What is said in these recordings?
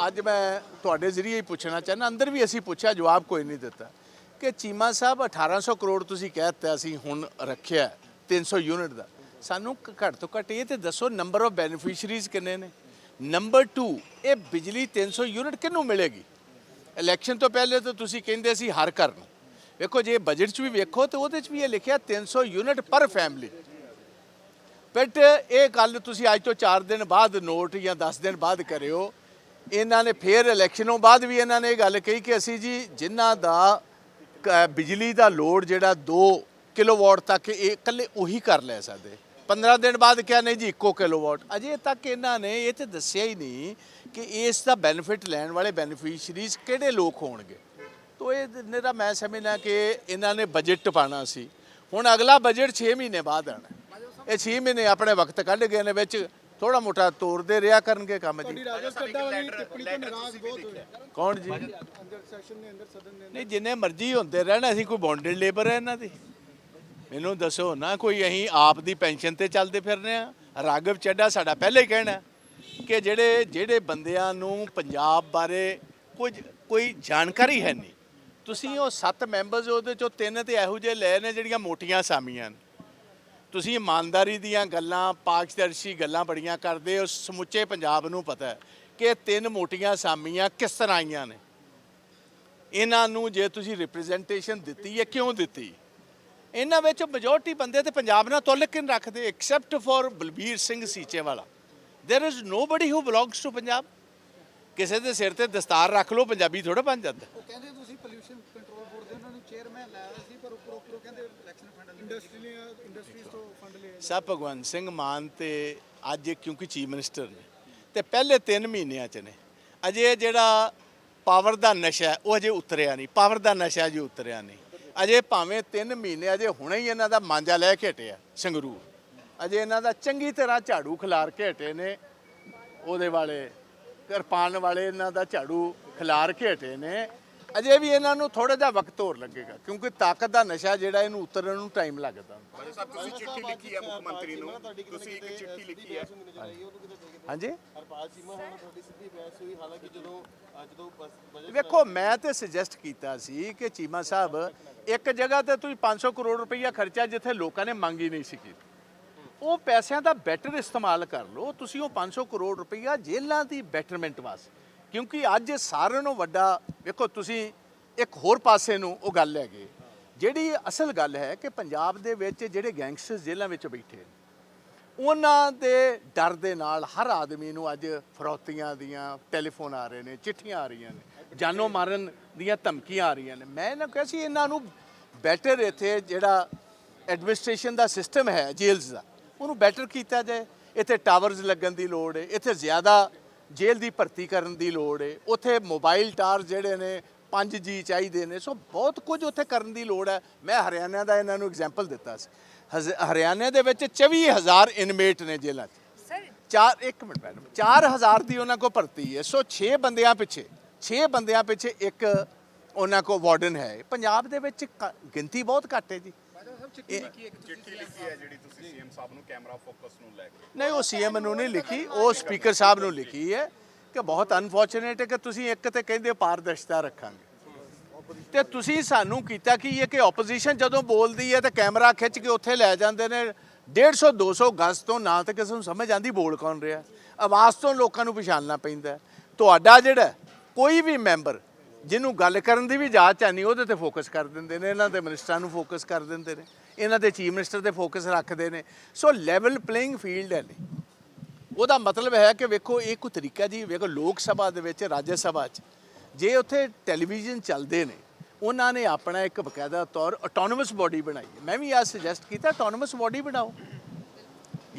ਅੱਜ ਮੈਂ ਤੁਹਾਡੇ ਜ਼ਰੀਏ ਹੀ ਪੁੱਛਣਾ ਚਾਹੁੰਦਾ, ਅੰਦਰ ਵੀ ਅਸੀਂ ਪੁੱਛਿਆ ਜਵਾਬ ਕੋਈ ਨਹੀਂ ਦਿੱਤਾ ਕਿ ਚੀਮਾ ਸਾਹਿਬ 1800 ਕਰੋੜ ਤੁਸੀਂ ਕਹਿ ਦਿੱਤਾ ਅਸੀਂ ਹੁਣ ਰੱਖਿਆ 300 ਯੂਨਿਟ ਦਾ। ਸਾਨੂੰ ਘੱਟ ਤੋਂ ਘੱਟ ਇਹ ਤੇ ਦੱਸੋ ਨੰਬਰ ਆਫ ਬੈਨੀਫੀਸ਼ਰੀਜ਼ ਕਿੰਨੇ ਨੇ। ਨੰਬਰ 2, ਇਹ ਬਿਜਲੀ 300 ਯੂਨਿਟ ਕਿਹਨੂੰ ਮਿਲੇਗੀ? ਇਲੈਕਸ਼ਨ ਤੋਂ ਪਹਿਲੇ ਤਾਂ ਤੁਸੀਂ ਕਹਿੰਦੇ ਸੀ ਹਰ ਘਰ ਨੂੰ। ਵੇਖੋ ਜੇ ਬਜਟ 'ਚ ਵੀ ਵੇਖੋ ਤਾਂ ਉਹਦੇ 'ਚ ਵੀ ਇਹ ਲਿਖਿਆ 300 ਯੂਨਿਟ ਪਰ ਫੈਮਿਲੀ। ਬਟ ਇਹ ਗੱਲ ਤੁਸੀਂ ਅੱਜ ਤੋਂ 4 ਦਿਨ ਬਾਅਦ ਨੋਟ ਜਾਂ 10 ਦਿਨ ਬਾਅਦ ਕਰਿਓ। ਇਹਨਾਂ ਨੇ ਫਿਰ ਇਲੈਕਸ਼ਨੋਂ ਬਾਅਦ ਵੀ ਇਹਨਾਂ ਨੇ ਇਹ ਗੱਲ ਕਹੀ ਕਿ ਅਸੀਂ ਜੀ ਜਿਨ੍ਹਾਂ ਦਾ ਬਿਜਲੀ ਦਾ ਲੋਡ ਜਿਹੜਾ 2 ਕਿਲੋਵਾਟ ਤੱਕ ਇਹ ਇਕੱਲੇ ਉਹੀ ਕਰ ਲੈ ਸਕਦੇ। 15 ਦਿਨ ਬਾਅਦ ਕਿਹਾ ਨਹੀਂ ਜੀ 1 ਕਿਲੋਵਾਟ। ਅਜੇ ਤੱਕ ਇਹਨਾਂ ਨੇ ਇਹ ਤਾਂ ਦੱਸਿਆ ਹੀ ਨਹੀਂ ਕਿ ਇਸ ਦਾ ਬੈਨੀਫਿਟ ਲੈਣ ਵਾਲੇ ਬੈਨੀਫੀਸ਼ਰੀਜ਼ ਕਿਹੜੇ ਲੋਕ ਹੋਣਗੇ। ਤੋ ਇਹ ਨਿਰਾ ਮੈਂ ਸਮਝਦਾ ਕਿ ਇਹਨਾਂ ਨੇ ਬਜਟ ਪਾਣਾ ਸੀ। ਹੁਣ ਅਗਲਾ ਬਜਟ 6 ਮਹੀਨੇ ਬਾਅਦ ਆਣਾ। ਇਹ 6 ਮਹੀਨੇ ਆਪਣੇ ਵਕਤ ਕੱਢ ਗਏ ਨੇ, ਵਿੱਚ ਥੋੜਾ ਮੋਟਾ ਤੋਰਦੇ ਰਿਹਾ ਕਰਨਗੇ ਕੰਮ ਜੀ। ਕੌਣ ਜੀ? ਨਹੀਂ ਜਿੰਨੇ ਮਰਜ਼ੀ ਹੁੰਦੇ ਰਹਿਣ, ਅਸੀਂ ਕੋਈ ਬੌਂਡਡ ਲੇਬਰ ਹੈ ਇਹਨਾਂ ਦੀ? ਮੈਨੂੰ ਦੱਸੋ ਨਾ, ਕੋਈ ਅਸੀਂ ਆਪ ਦੀ ਪੈਨਸ਼ਨ ਤੇ ਚੱਲਦੇ ਫਿਰਨੇ ਆ? ਰਾਘਵ ਚੱਡਾ ਸਾਡਾ ਪਹਿਲੇ ਹੀ ਕਹਿਣਾ ਕਿ ਜਿਹੜੇ ਬੰਦਿਆਂ ਨੂੰ ਪੰਜਾਬ ਬਾਰੇ ਕੋਈ ਜਾਣਕਾਰੀ ਹੈ ਨਹੀਂ, ਤੁਸੀਂ ਉਹ 7 ਮੈਂਬਰਸ ਉਹਦੇ ਚੋਂ 3 ਤੇ ਇਹੋ ਜਿਹੇ ਲਏ ਨੇ ਜਿਹੜੀਆਂ ਮੋਟੀਆਂ ਸਾਮੀਆਂ ਨੇ। ਤੁਸੀਂ ਇਮਾਨਦਾਰੀ ਦੀਆਂ ਗੱਲਾਂ, ਪਾਰਦਰਸ਼ੀ ਗੱਲਾਂ ਬੜੀਆਂ ਕਰਦੇ ਹੋ। ਸਮੁੱਚੇ ਪੰਜਾਬ ਨੂੰ ਪਤਾ ਹੈ ਕਿ 3 ਮੋਟੀਆਂ ਸਾਮੀਆਂ ਕਿਸ ਤਰ੍ਹਾਂ ਆਈਆਂ ਨੇ। ਇਹਨਾਂ ਨੂੰ ਜੇ ਤੁਸੀਂ ਰਿਪਰੈਜ਼ੈਂਟੇਸ਼ਨ ਦਿੱਤੀ ਹੈ, ਕਿਉਂ ਦਿੱਤੀ? ਇਹਨਾਂ ਵਿੱਚ ਮੈਜੋਰਟੀ ਬੰਦੇ ਤੇ ਪੰਜਾਬ ਨਾਲ ਤਾਲੁਕ ਨਹੀਂ ਰੱਖਦੇ, except for Balbir Singh Seechewala. There is nobody who belongs to Punjab. ਕਿਸੇ ਦੇ ਸਿਰ ਤੇ ਦਸਤਾਰ ਰੱਖ ਲਓ, ਪੰਜਾਬੀ ਥੋੜਾ ਬਣ ਜਾਂਦਾ। ਉਹ ਕਹਿੰਦੇ ਤੁਸੀਂ ਪੋਲਿਊਸ਼ਨ ਕੰਟਰੋਲ ਬੋਰਡ ਦੇ ਉਹਨਾਂ ਨੂੰ ਚੇਅਰਮੈਨ ਲਾਇਆ ਸੀ, ਪਰ ਉੱਪਰੋਂ ਕਹਿੰਦੇ ਇਲੈਕਸ਼ਨ ਫੰਡ ਇੰਡਸਟਰੀਜ਼ ਤੋਂ ਫੰਡ ਲਿਆ। ਸਭ ਭਗਵੰਤ ਸਿੰਘ ਮਾਨ ਤੇ ਅੱਜ ਕਿਉਂਕਿ ਚੀਫ ਮਿਨਿਸਟਰ ਨੇ ਤੇ ਪਹਿਲੇ 3 ਮਹੀਨਿਆਂ 'ਚ ਨੇ, ਅਜੇ ਜਿਹੜਾ ਪਾਵਰ ਦਾ ਨਸ਼ਾ ਉਹ ਅਜੇ ਉਤਰਿਆ ਨਹੀਂ। ਪਾਵਰ ਦਾ ਨਸ਼ਾ ਅਜੇ ਉਤਰਿਆ ਨਹੀਂ। ਅਜੇ ਭਾਵੇਂ 3 ਮਹੀਨੇ ਅਜੇ ਹੁਣੇ ਹੀ ਇਹਨਾਂ ਦਾ ਮਾਂਜਾ ਲੈ ਕੇ ਹਟਿਆ ਸੰਗਰੂਰ। ਅਜੇ ਇਹਨਾਂ ਦਾ ਚੰਗੀ ਤਰ੍ਹਾਂ ਝਾੜੂ ਖਿਲਾਰ ਕੇ ਹਟੇ ਨੇ, ਉਹਦੇ ਵਾਲੇ ਕਿਰਪਾਨ ਵਾਲੇ ਇਹਨਾਂ ਦਾ ਝਾੜੂ ਖਿਲਾਰ ਕੇ ਹਟੇ ਨੇ। ਅਜੇ ਵੀ ਇਹਨਾਂ ਨੂੰ ਥੋੜਾ ਜਿਹਾ ਵਕਤ ਹੋਰ ਲੱਗੇਗਾ, ਕਿਉਂਕਿ ਤਾਕਤ ਦਾ ਨਸ਼ਾ ਜਿਹੜਾ ਇਹਨੂੰ ਉਤਰਨ ਨੂੰ ਟਾਈਮ ਲੱਗਦਾ। ਬਾਜਵਾ ਸਾਹਿਬ ਤੁਸੀਂ ਚਿੱਠੀ ਲਿਖੀ ਹੈ ਮੁੱਖ ਮੰਤਰੀ ਨੂੰ, ਤੁਸੀਂ ਇੱਕ ਚਿੱਠੀ ਲਿਖੀ ਹੈ। ਹਾਂਜੀ ਹਰਪਾਲ ਚੀਮਾ ਹੁਣ ਤੁਹਾਡੀ ਸਿੱਧੀ ਬਹਿਸ ਹੋਈ, ਹਾਲਾਂਕਿ ਜਦੋਂ ਵੇਖੋ ਮੈਂ ਤੇ ਸੁਜੈਸਟ ਕੀਤਾ ਸੀ ਕਿ ਚੀਮਾ ਸਾਹਿਬ ਇੱਕ ਜਗ੍ਹਾ ਤੇ ਤੁਸੀਂ 500 ਕਰੋੜ ਰੁਪਈਆ ਖਰਚਾ ਜਿੱਥੇ ਲੋਕਾਂ ਨੇ ਮੰਗ ਹੀ ਨਹੀਂ ਸੀ ਕੀਤੀ, ਉਹ ਪੈਸਿਆਂ ਦਾ ਬੈਟਰ ਇਸਤੇਮਾਲ ਕਰ ਲਓ। ਤੁਸੀਂ ਉਹ 500 ਕਰੋੜ ਰੁਪਈਆ ਜੇਲ੍ਹਾਂ ਦੀ ਬੈਟਰਮੈਂਟ ਵਾਸਤੇ, ਕਿਉਂਕਿ ਅੱਜ ਸਾਰਿਆਂ ਨੂੰ ਵੱਡਾ ਵੇਖੋ ਤੁਸੀਂ ਇੱਕ ਹੋਰ ਪਾਸੇ ਨੂੰ ਉਹ ਗੱਲ ਹੈਗੀ ਜਿਹੜੀ ਅਸਲ ਗੱਲ ਹੈ ਕਿ ਪੰਜਾਬ ਦੇ ਵਿੱਚ ਜਿਹੜੇ ਗੈਂਗਸਟਰਸ ਜੇਲ੍ਹਾਂ ਵਿੱਚ ਬੈਠੇ ਨੇ, ਉਹਨਾਂ ਦੇ ਡਰ ਦੇ ਨਾਲ ਹਰ ਆਦਮੀ ਨੂੰ ਅੱਜ ਫਰੌਤੀਆਂ ਦੀਆਂ ਟੈਲੀਫੋਨ ਆ ਰਹੇ ਨੇ, ਚਿੱਠੀਆਂ ਆ ਰਹੀਆਂ ਨੇ, ਜਾਨੋਂ ਮਾਰਨ ਦੀਆਂ ਧਮਕੀਆਂ ਆ ਰਹੀਆਂ ਨੇ। ਮੈਂ ਇਹਨਾਂ ਕਿਹਾ ਸੀ ਇਹਨਾਂ ਨੂੰ ਬੈਟਰ ਇੱਥੇ ਜਿਹੜਾ ਐਡਮਿਨਿਸਟ੍ਰੇਸ਼ਨ ਦਾ ਸਿਸਟਮ ਹੈ ਜੇਲ੍ਹ ਦਾ, ਉਹਨੂੰ ਬੈਟਰ ਕੀਤਾ ਜਾਏ। ਇੱਥੇ ਟਾਵਰਸ ਲੱਗਣ ਦੀ ਲੋੜ ਹੈ, ਇੱਥੇ ਜ਼ਿਆਦਾ ਜੇਲ੍ਹ ਦੀ ਭਰਤੀ ਕਰਨ ਦੀ ਲੋੜ ਹੈ, ਉੱਥੇ ਮੋਬਾਈਲ ਟਾਵਰ ਜਿਹੜੇ ਨੇ 5G ਚਾਹੀਦੇ ਨੇ। ਸੋ ਬਹੁਤ ਕੁਝ ਉੱਥੇ ਕਰਨ ਦੀ ਲੋੜ ਹੈ। ਮੈਂ ਹਰਿਆਣਾ ਦਾ ਇਹਨਾਂ ਨੂੰ ਐਗਜ਼ਾਮਪਲ ਦਿੱਤਾ ਸੀ। ਹਰਿਆਣੇ ਦੇ ਵਿੱਚ 24,000 ਇਨਮੇਟ ਨੇ ਜੇਲ੍ਹਾਂ 'ਚ। ਇੱਕ ਮਿੰਟ ਮੈਡਮ, 4,000 ਦੀ ਉਹਨਾਂ ਕੋਲ ਭਰਤੀ ਹੈ। ਸੋ 6 ਬੰਦਿਆਂ ਪਿੱਛੇ ਇੱਕ ਉਹਨਾਂ ਕੋਲ ਵਾਰਡਨ ਹੈ। ਪੰਜਾਬ ਦੇ ਵਿੱਚ ਗਿਣਤੀ ਬਹੁਤ ਘੱਟ ਹੈ ਜੀ। ਚਿੱਠੀ ਲਿਖੀ ਹੈ ਜਿਹੜੀ ਤੁਸੀਂ ਸੀਐਮ ਸਾਹਿਬ ਨੂੰ ਕੈਮਰਾ ਫੋਕਸ ਨੂੰ ਲੈ ਕੇ? ਨਹੀਂ, ਉਹ ਸੀਐਮ ਨੂੰ ਨਹੀਂ ਲਿਖੀ, ਉਹ ਸਪੀਕਰ ਸਾਹਿਬ ਨੂੰ ਲਿਖੀ ਹੈ ਕਿ ਬਹੁਤ ਅਨਫੋਰਚੂਨੇਟ ਹੈ ਕਿ ਤੁਸੀਂ ਇੱਕ ਤੇ ਕਹਿੰਦੇ ਪਾਰਦਰਸ਼ਤਾ ਰੱਖਾਂਗੇ ਤੇ ਤੁਸੀਂ ਸਾਨੂੰ ਕੀਤਾ ਕੀ ਹੈ ਕਿ ਆਪੋਜੀਸ਼ਨ ਜਦੋਂ ਬੋਲਦੀ ਹੈ ਤੇ ਕੈਮਰਾ ਖਿੱਚ ਕੇ ਉੱਥੇ ਲੈ ਜਾਂਦੇ ਨੇ 150-200 ਗਜ਼ ਤੋਂ। ਨਾ ਤਾਂ ਕਿਸੇ ਨੂੰ ਸਮਝ ਆਉਂਦੀ ਬੋਲ ਕੌਣ ਰਿਹਾ, ਆਵਾਜ਼ ਤੋਂ ਲੋਕਾਂ ਨੂੰ ਪਛਾਣਨਾ ਪੈਂਦਾ। ਤੁਹਾਡਾ ਜਿਹੜਾ ਕੋਈ ਵੀ ਮੈਂਬਰ ਜਿਹਨੂੰ ਗੱਲ ਕਰਨ ਦੀ ਵੀ ਜਾਚ ਹੈ ਨਹੀਂ, ਉਹਦੇ ਤੇ ਫੋਕਸ ਕਰ ਦਿੰਦੇ ਨੇ। ਇਹਨਾਂ ਦੇ ਮਿਨਿਸਟਰਾਂ ਨੂੰ ਫੋਕਸ ਕਰ ਦਿੰਦੇ ਨੇ, ਇਹਨਾਂ ਦੇ ਚੀਫ ਮਿਨਿਸਟਰ ਤੇ ਫੋਕਸ ਰੱਖਦੇ ਨੇ। ਸੋ ਲੈਵਲ ਪਲੇਇੰਗ ਫੀਲਡ ਹੈ ਨਹੀਂ। ਉਹਦਾ ਮਤਲਬ ਹੈ ਕਿ ਵੇਖੋ ਇਹ ਕੋਈ ਤਰੀਕਾ ਜੀ। ਵੇਖੋ ਲੋਕ ਸਭਾ ਦੇ ਵਿੱਚ, ਰਾਜ ਸਭਾ 'ਚ ਜੇ ਉੱਥੇ ਟੈਲੀਵਿਜ਼ਨ ਚੱਲਦੇ ਨੇ, ਉਹਨਾਂ ਨੇ ਆਪਣਾ ਇੱਕ ਬਕਾਇਦਾ ਤੌਰ ਆਟੋਨੋਮਸ ਬੋਡੀ ਬਣਾਈ ਹੈ। ਮੈਂ ਵੀ ਆ ਸੁਜੈਸਟ ਕੀਤਾ ਆਟੋਨੋਮਸ ਬੋਡੀ ਬਣਾਓ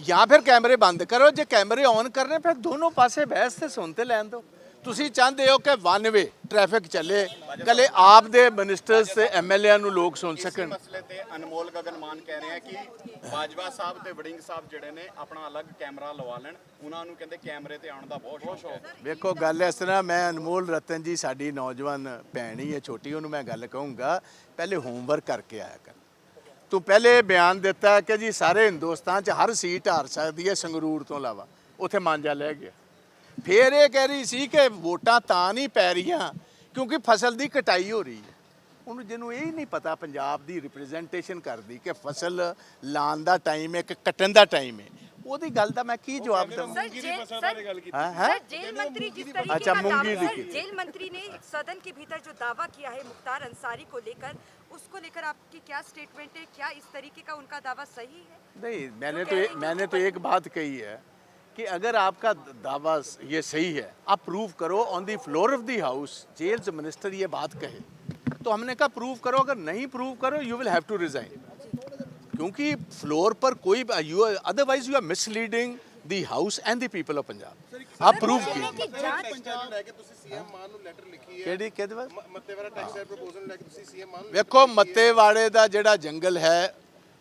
ਜਾਂ ਫਿਰ ਕੈਮਰੇ ਬੰਦ ਕਰੋ। ਜੇ ਕੈਮਰੇ ਔਨ ਕਰਨੇ ਫਿਰ ਦੋਨੋਂ ਪਾਸੇ ਬਹਿਸ ਤੇ ਸੁਣ ਤੇ ਲੈਣ ਦਿਓ। ਤੁਸੀਂ ਚਾਹੁੰਦੇ ਹੋ ਕਿ 1 ਵੇ ਟ੍ਰੈਫਿਕ ਚੱਲੇ, ਕੱਲੇ ਆਪ ਦੇ ਮਿਨਿਸਟਰਸ ਤੇ ਐਮਐਲਏ ਨੂੰ ਲੋਕ ਸੁਣ ਸਕਣ। ਮਸਲੇ ਤੇ ਅਨਮੋਲ ਗਗਨ ਮਾਨ ਕਹਿ ਰਹੇ ਆ ਕਿ ਬਾਜਵਾ ਸਾਹਿਬ ਤੇ ਵੜਿੰਗ ਸਾਹਿਬ ਜਿਹੜੇ ਨੇ ਆਪਣਾ ਅਲੱਗ ਕੈਮਰਾ ਲਵਾ ਲੈਣ, ਉਹਨਾਂ ਨੂੰ ਕਹਿੰਦੇ ਕੈਮਰੇ ਤੇ ਆਉਣ ਦਾ ਬਹੁਤ ਸ਼ੌਕ ਹੈ। ਵੇਖੋ ਗੱਲ ਇਸ ਤਰ੍ਹਾਂ, ਮੈਂ ਅਨਮੋਲ ਰਤਨ ਜੀ ਸਾਡੀ ਨੌਜਵਾਨ ਭੈਣ ਹੀ ਹੈ ਛੋਟੀ, ਉਹਨੂੰ ਮੈਂ ਗੱਲ ਕਹੂੰਗਾ ਪਹਿਲੇ ਹੋਮਵਰਕ ਕਰਕੇ ਆਇਆ ਕਰ। ਤੂੰ ਪਹਿਲੇ ਬਿਆਨ ਦਿੱਤਾ ਕਿ ਜੀ ਸਾਰੇ ਹਿੰਦੁਸਤਾਨ 'ਚ ਹਰ ਸੀਟ ਹਾਰ ਸਕਦੀ ਹੈ ਸੰਗਰੂਰ ਤੋਂ ਇਲਾਵਾ, ਉੱਥੇ ਮਾਂਜਾ ਲੈ ਗਿਆ। ਫਿਰ ਇਹ ਕਹਿ ਰਹੀ ਸੀ ਕਿ ਵੋਟਾਂ ਤਾਂ ਨਹੀਂ ਪੈ ਰਹੀਆਂ ਕਿਉਂਕਿ ਫਸਲ ਦੀ ਕਟਾਈ ਹੋ ਰਹੀ ਹੈ। ਉਹਨੂੰ ਜਿਹਨੂੰ ਇਹ ਹੀ ਨਹੀਂ ਪਤਾ ਪੰਜਾਬ ਦੀ ਰਿਪਰੈਜ਼ੈਂਟੇਸ਼ਨ ਕਰਦੀ ਕਿ ਫਸਲ ਲਾਉਣ ਦਾ ਟਾਈਮ ਹੈ ਕਿ ਕੱਟਣ ਦਾ ਟਾਈਮ ਹੈ, ਉਹਦੀ ਗੱਲ ਦਾ ਮੈਂ ਕੀ ਜਵਾਬ ਦਵਾਂ? सर जेल मंत्री जिस तरीके अच्छा, का मूंगी दावा, की। सर जेल मंत्री ने सदन के भीतर जो दावा किया है मुख्तार अंसारी को लेकर, उसको लेकर आपकी क्या स्टेटमेंट है? क्या इस तरीके का उनका दावा सही है? नहीं, मैंने तो एक बात कही है कि अगर आपका दावा ये सही है, आप प्रूव करो on the floor of the house. Jails minister ये बात कहे तो हमने कहा प्रूव करो, अगर नहीं प्रूव करो you will have to resign, क्योंकि फ्लोर पर कोई otherwise you are misleading the house and the people of Punjab. आप प्रूव कीजिए ਪੰਜਾਬ ਲੈ ਕੇ ਤੁਸੀਂ ਸੀਐਮ ਮਾਨ ਨੂੰ ਲੈਟਰ ਲਿਖੀ ਹੈ ਕਿਹਦੇ ਬਾਰੇ? ਮੱਤੇਵਾੜਾ ਟੈਕਸ ਦਾ ਪ੍ਰਪੋਜ਼ਲ ਲੈ ਕੇ ਤੁਸੀਂ ਸੀਐਮ ਮਾਨ ਨੂੰ ਵੇਖੋ ਮੱਤੇਵਾੜੇ ਦਾ ਜਿਹੜਾ ਜੰਗਲ ਹੈ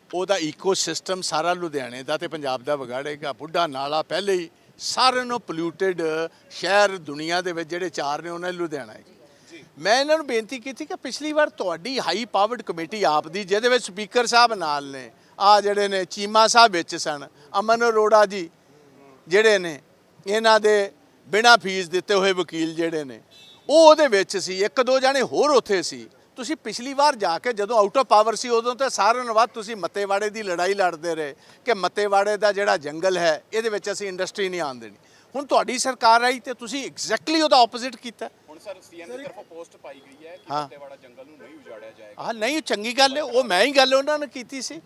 ਉਹਦਾ ਈਕੋਸਿਸਟਮ ਸਾਰਾ ਲੁਧਿਆਣੇ ਦਾ ਤੇ ਪੰਜਾਬ ਦਾ ਵਿਗਾੜੇਗਾ। ਬੁੱਢਾ ਨਾਲਾ ਪਹਿਲੇ ਹੀ ਸਾਰਿਆਂ ਨੂੰ ਪੋਲਿਊਟਡ ਸ਼ਹਿਰ ਦੁਨੀਆ ਦੇ ਵਿੱਚ ਜਿਹੜੇ ਚਾਰ ਨੇ ਉਹਨਾਂ ਲੁਧਿਆਣਾ ਹੈ। ਮੈਂ ਇਹਨਾਂ ਨੂੰ ਬੇਨਤੀ ਕੀਤੀ ਕਿ ਪਿਛਲੀ ਵਾਰ ਤੁਹਾਡੀ ਹਾਈ ਪਾਵਰਡ ਕਮੇਟੀ ਆਪ ਦੀ, ਜਿਹਦੇ ਵਿੱਚ ਸਪੀਕਰ ਸਾਹਿਬ ਨਾਲ ਨੇ, ਆ ਜਿਹੜੇ ਨੇ ਚੀਮਾ ਸਾਹਿਬ ਵਿੱਚ ਸਨ, ਅਮਨ ਅਰੋੜਾ ਜੀ ਜਿਹੜੇ ਨੇ, ਇਹਨਾਂ ਦੇ ਬਿਨਾਂ ਫੀਸ ਦਿੱਤੇ ਹੋਏ ਵਕੀਲ ਜਿਹੜੇ ਨੇ ਉਹ ਉਹਦੇ ਵਿੱਚ ਸੀ, ਇੱਕ ਦੋ ਜਾਣੇ ਹੋਰ ਉੱਥੇ ਸੀ। ਤੁਸੀਂ ਪਿਛਲੀ ਵਾਰ ਜਾ ਕੇ ਜਦੋਂ ਆਊਟ ਆਫ ਪਾਵਰ ਸੀ ਉਦੋਂ ਤਾਂ ਸਾਰਿਆਂ ਨਾਲੋਂ ਵੱਧ ਤੁਸੀਂ ਮੱਤੇਵਾੜੇ ਦੀ ਲੜਾਈ ਲੜਦੇ ਰਹੇ ਕਿ ਮੱਤੇਵਾੜੇ ਦਾ ਜਿਹੜਾ ਜੰਗਲ ਹੈ ਇਹਦੇ ਵਿੱਚ ਅਸੀਂ ਇੰਡਸਟਰੀ ਨਹੀਂ ਆਉਣ ਦੇਣੀ। ਹੁਣ ਤੁਹਾਡੀ ਸਰਕਾਰ ਆਈ ਤੇ ਤੁਸੀਂ ਐਗਜ਼ੈਕਟਲੀ ਉਹਦਾ ਆਪੋਜ਼ਿਟ ਕੀਤਾ। ਹੁਣ ਸਰ ਸੀਐਮ ਦੀ ਤਰਫੋਂ ਪੋਸਟ ਪਾਈ ਗਈ ਹੈ ਕਿ ਹਾਂ। ਮੱਤੇਵਾੜਾ ਜੰਗਲ ਨੂੰ ਨਹੀਂ ਉਜਾੜਿਆ ਜਾਏਗਾ। ਆਹ ਨਹੀਂ, ਚੰਗੀ ਗੱਲ ਹੈ, ਉਹ ਮੈਂ ਹੀ ਗੱਲ ਉਹਨਾਂ ਨੇ ਕੀਤੀ ਸੀ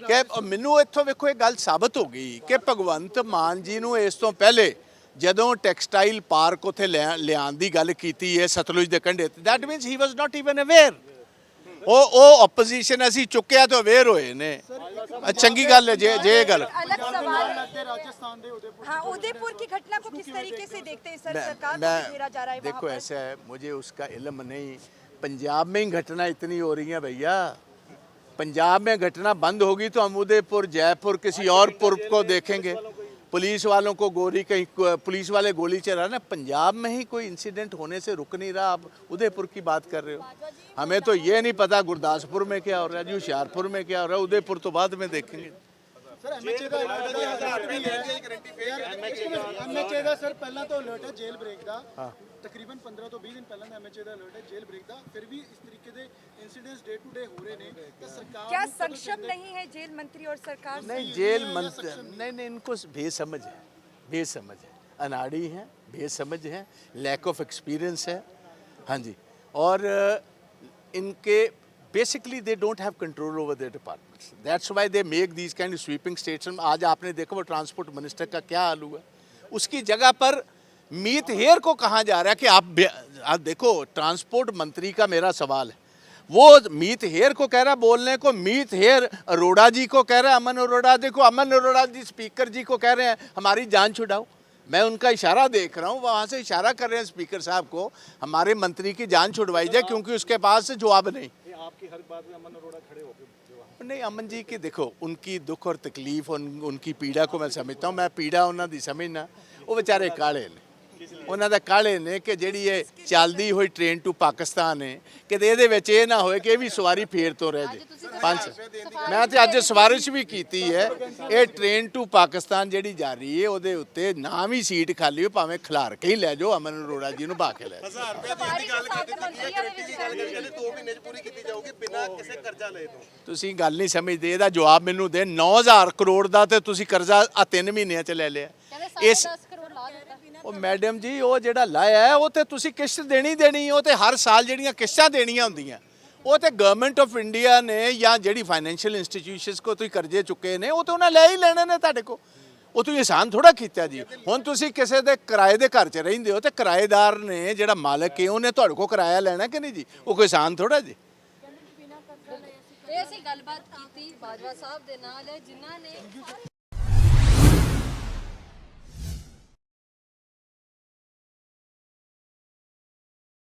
ਕਿ ਮੈਨੂੰ ਇੱਥੋਂ ਵੇਖੋ ਇਹ ਗੱਲ ਸਾਬਤ ਹੋ ਗਈ ਕਿ ਭਗਵੰਤ ਮਾਨ ਜੀ ਨੂੰ ਇਸ ਤੋਂ ਪਹਿਲੇ ਜਦੋਂ ਟੈਕਸਟਾਈਲ ਪਾਰਕ ਉੱਥੇ ਲਿਆਉਣ ਦੀ ਗੱਲ ਕੀਤੀ ਹੈ ਸਤਲੁਜ ਦੇ ਕੰਢੇ ਤੇ, that means he was not even aware. ਉਹ ਆਪੋਜੀਸ਼ਨ ਅਸੀਂ ਚੁੱਕਿਆ ਤਾਂ ਅਵੇਅਰ ਹੋਏ ਨੇ। ਚੰਗੀ ਗੱਲ ਹੈ ਜੇ ਇਹ ਗੱਲ। अलग सवाल है। राजस्थान दे उदयपुर हाँ, उदयपुर की घटना को किस तरीके से देखते हैं सर? सरकार को मैं घेरा जा रहा है वहाँ देखो पर। ऐसा है, मुझे उसका इल्म नहीं। पंजाब में ही घटना इतनी हो रही है भैया, पंजाब में घटना बंद होगी तो हम उदयपुर जयपुर किसी और पूर्व को देखेंगे। पुलिस वालों को गोली, कहीं पुलिस वाले गोली चला ना, पंजाब में ही कोई इंसिडेंट होने से रुक नहीं रहा। आप उदयपुर की बात कर रहे हो, हमें तो ये नहीं पता गुरदासपुर में क्या हो रहा है जी, होशियारपुर में क्या हो रहा है, उदयपुर तो बाद में देखेंगे। ਸਰ ਐਮਐਚਏ ਦਾ ਅਲਰਟ ਵੀ ਹੈ, ਐਮਐਚਏ ਦਾ ਸਰ ਪਹਿਲਾਂ ਤੋਂ ਅਲਰਟ ਹੈ ਜੇਲ ਬ੍ਰੇਕ ਦਾ। ਤਕਰੀਬਨ 15 ਤੋਂ 20 ਦਿਨ ਪਹਿਲਾਂ ਦਾ ਐਮਐਚਏ ਦਾ ਅਲਰਟ ਹੈ ਜੇਲ ਬ੍ਰੇਕ ਦਾ। ਫਿਰ ਵੀ ਇਸ ਤਰੀਕੇ ਦੇ इंसिडेंट्स डे टू डे हो रहे ने तो सरकार क्या सक्षम नहीं है जेल मंत्री और सरकार? नहीं, जेल मंत्री नहीं, इनको बेसमझ है, बेसमझ है, अनाड़ी है, बेसमझ है, लैक ऑफ एक्सपीरियंस है। हाँ जी, और इनके basically they don't have control over their departments, that's why they make these kind of sweeping statement. आज आपने देखा वो ट्रांसपोर्ट मिनिस्टर का क्या हाल हुआ, उसकी जगह पर मीत हेयर को कहा जा रहा है कि आप देखो, ट्रांसपोर्ट मंत्री का मेरा सवाल है, वो मीत हेयर को कह रहा है बोलने को, मीत हेयर अरोड़ा जी को कह रहा है, अमन अरोड़ा, देखो अमन अरोड़ा जी स्पीकर जी को कह रहे हैं हमारी जान छुड़ाओ। मैं उनका इशारा देख रहा हूँ, वहाँ से इशारा कर रहे हैं स्पीकर साहब को हमारे मंत्री की जान छुड़वाई जाए क्योंकि उसके पास जवाब नहीं। आपकी हर बात में अमन अरोड़ा खड़े होकर नहीं, अमन जी की देखो उनकी दुख और तकलीफ उनकी पीड़ा को मैं समझता हूँ। मैं पीड़ा उन्हों की समझना, वो बेचारे काले ने, ਉਹਨਾਂ ਦਾ ਕਾਲੇ ਨੇ ਕਿ ਜਿਹੜੀ ਇਹ ਚੱਲਦੀ ਹੋਈ ਟ੍ਰੇਨ ਟੂ ਪਾਕਿਸਤਾਨ ਹੈ ਕਿਤੇ ਇਹਦੇ ਵਿੱਚ ਇਹ ਨਾ ਹੋਏ ਕਿ ਇਹ ਵੀ ਸਵਾਰੀ ਫੇਰ ਤੋਂ ਰਹਿ ਜੇ। ਮੈਂ ਤੇ ਅੱਜ ਸਵਾਰਿਸ਼ ਵੀ ਕੀਤੀ ਹੈ, ਇਹ ਟ੍ਰੇਨ ਟੂ ਪਾਕਿਸਤਾਨ ਜਿਹੜੀ ਜਾ ਰਹੀ ਹੈ ਉਹਦੇ ਉੱਤੇ ਨਾ ਵੀ ਸੀਟ ਖਾਲੀ ਹੋ, ਭਾਵੇਂ ਖਿਲਾਰ ਕੇ ਹੀ ਲੈ ਜਾਓ, ਅਮਨ ਅਰੋੜਾ ਜੀ ਨੂੰ ਭਾ ਕੇ ਲੈ ਜਾਓ। 1000 ਰੁਪਏ ਦੇਣ ਦੀ ਗੱਲ ਕੀਤੀ ਹੈ, ਗਾਰੰਟੀ ਦੀ ਗੱਲ ਕਹਿੰਦੇ 2 ਮਹੀਨੇ ਚ ਪੂਰੀ ਕੀਤੀ ਜਾਊਗੀ ਬਿਨਾਂ ਕਿਸੇ ਕਰਜ਼ਾ ਲਏ ਤੋਂ। ਤੁਸੀਂ ਗੱਲ ਨਹੀਂ ਸਮਝਦੇ, ਇਹਦਾ ਜਵਾਬ ਮੈਨੂੰ ਦੇ। 9000 ਕਰੋੜ ਦਾ ਤੇ ਤੁਸੀਂ ਕਰਜ਼ਾ ਆ 3 ਮਹੀਨਿਆਂ ਚ ਲੈ ਲਿਆ। ਇਸ ਉਹ ਮੈਡਮ ਜੀ ਉਹ ਜਿਹੜਾ ਲਾਇਆ ਹੈ ਉਹ ਤੇ ਤੁਸੀਂ ਕਿਸ਼ਤ ਦੇਣੀ ਉਹ ਤੇ ਹਰ ਸਾਲ ਜਿਹੜੀਆਂ ਕਿਸ਼ਤਾਂ ਦੇਣੀਆਂ ਹੁੰਦੀਆਂ ਉਹ ਤੇ ਗਵਰਨਮੈਂਟ ਆਫ ਇੰਡੀਆ ਨੇ ਜਾਂ ਜਿਹੜੀ ਫਾਈਨੈਂਸ਼ੀਅਲ ਇੰਸਟੀਟਿਊਸ਼ਨਸ ਕੋ ਤੁਸੀਂ ਕਰਜ਼ੇ ਚੁੱਕੇ ਨੇ ਉਹ ਤੇ ਉਹਨਾਂ ਲੈ ਹੀ ਲੈਣੇ ਨੇ ਤੁਹਾਡੇ ਕੋ। ਉਹ ਤੁਸੀਂ ਆਸਾਨ ਥੋੜਾ ਕੀਤਾ ਜੀ। ਹੁਣ ਤੁਸੀਂ ਕਿਸੇ ਦੇ ਕਿਰਾਏ ਦੇ ਘਰ 'ਚ ਰਹਿੰਦੇ ਹੋ ਤੇ ਕਿਰਾਏਦਾਰ ਨੇ ਜਿਹੜਾ ਮਾਲਕ ਹੈ ਉਹਨੇ ਤੁਹਾਡੇ ਕੋ ਕਿਰਾਇਆ ਲੈਣਾ ਕਿ ਨਹੀਂ ਜੀ, ਉਹ ਕੋਈ ਆਸਾਨ ਥੋੜਾ ਜੀ। ਇਹ ਅਸੀਂ ਗੱਲਬਾਤ ਕੀਤੀ ਬਾਜਵਾ ਸਾਹਿਬ ਦੇ ਨਾਲ ਜਿਨ੍ਹਾਂ ਨੇ